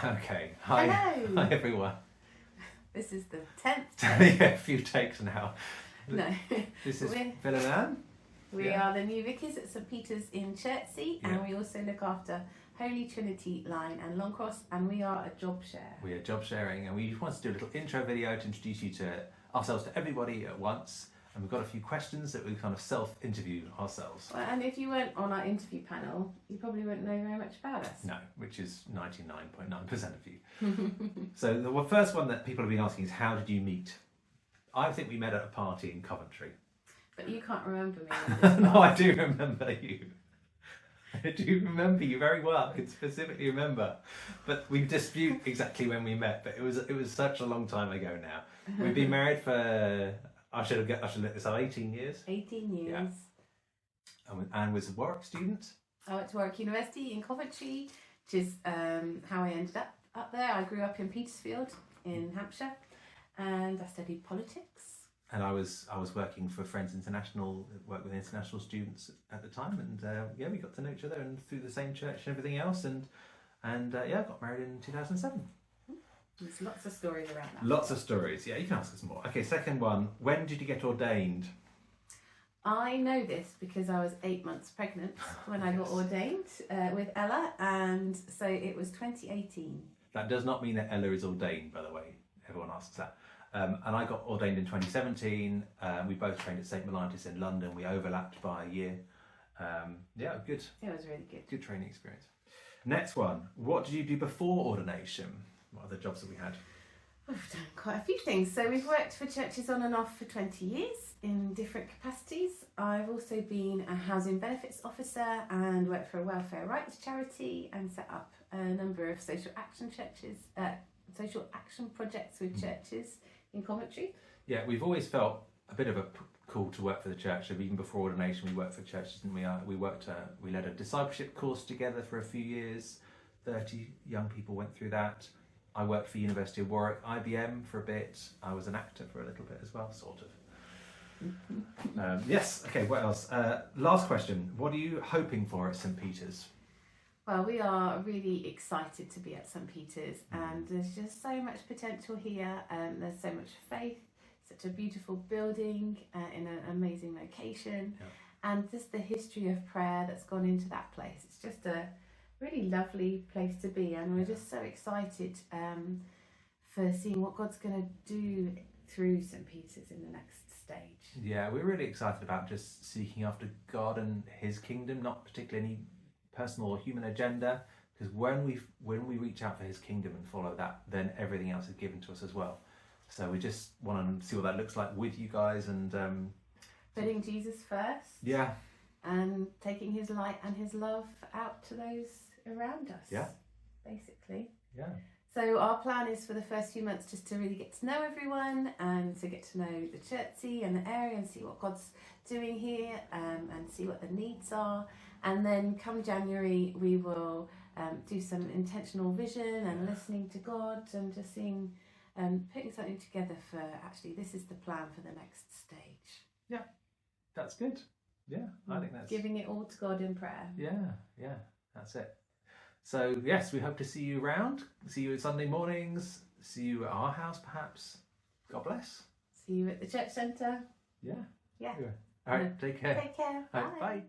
Okay. Hi. Hello. Hi everyone. This is the 10th Yeah, a few takes now. No. This is We're- Phil and Anne. We Yeah. are the new vicars at St Peter's in Chertsey, and Yeah. we also look after Holy Trinity Lyne and Longcross, and we are a job share. We are job sharing, and we want to do a little intro video to introduce you to ourselves to everybody at once. And we've got a few questions that we kind of self-interview ourselves. Well, and if you weren't on our interview panel, you probably wouldn't know very much about us. No, which is 99.9% of you. So the first one that people have been asking is, how did you meet? I think we met at a party in Coventry. But you can't remember me. At this No, I part. do remember you. I do remember you very well. I can specifically remember, but we dispute exactly when we met. But it was such a long time ago now. We've been married for I should look this up. 18 years. 18 years. Yeah. And Anne was a Warwick student. I went to Warwick University in Coventry, which is how I ended up there. I grew up in Petersfield in Hampshire, and I studied politics. And I was working for Friends International, worked with international students at the time, and yeah, we got to know each other and through the same church and everything else, and yeah, got married in 2007. There's lots of stories around that. Lots of stories. Yeah, you can ask us more. Okay, second one. When did you get ordained? I know this because I was 8 months pregnant when I got ordained with Ella, and so it was 2018. That does not mean that Ella is ordained, by the way. Everyone asks that. And I got ordained in 2017. We both trained at St Melanitis in London. We overlapped by a year. Yeah, good. It was really good. Good training experience. Next one. What did you do before ordination? What are the jobs that we had? We've done quite a few things. So we've worked for churches on and off for 20 years in different capacities. I've also been a housing benefits officer and worked for a welfare rights charity and set up a number of social action projects with churches in Coventry. Yeah, we've always felt a bit of a call to work for the church. Even before ordination, we worked for churches, didn't we? We led a discipleship course together for a few years. 30 young people went through that. I worked for University of Warwick, IBM for a bit. I was an actor for a little bit as well, sort of. Yes, okay, what else? Last question. What are you hoping for at St Peter's? Well, we are really excited to be at St Peter's, and there's just so much potential here, and there's so much faith, such a beautiful building in an amazing location, and just the history of prayer that's gone into that place. It's just a really lovely place to be, and we're just so excited for seeing what God's going to do through St Peter's in the next stage. Yeah, we're really excited about just seeking after God and His kingdom, not particularly any personal or human agenda, because when we reach out for His kingdom and follow that, then everything else is given to us as well. So we just want to see what that looks like with you guys, and Putting Jesus first. Yeah. And taking His light and His love out to those around us. Yeah. Basically. Yeah. So our plan is for the first few months just to really get to know everyone and to get to know the Chertsey and the area and see what God's doing here, and see what the needs are. And then come January, we will do some intentional vision and listening to God and just seeing, putting something together for actually this is the plan for the next stage. Yeah, that's good. Yeah, I think that's... Giving it all to God in prayer. Yeah, that's it. So yes, we hope to see you around. See you Sunday mornings. See you at our house perhaps. God bless. See you at the church centre. Yeah. Yeah. All right, take care. Take care. All right, Bye. bye.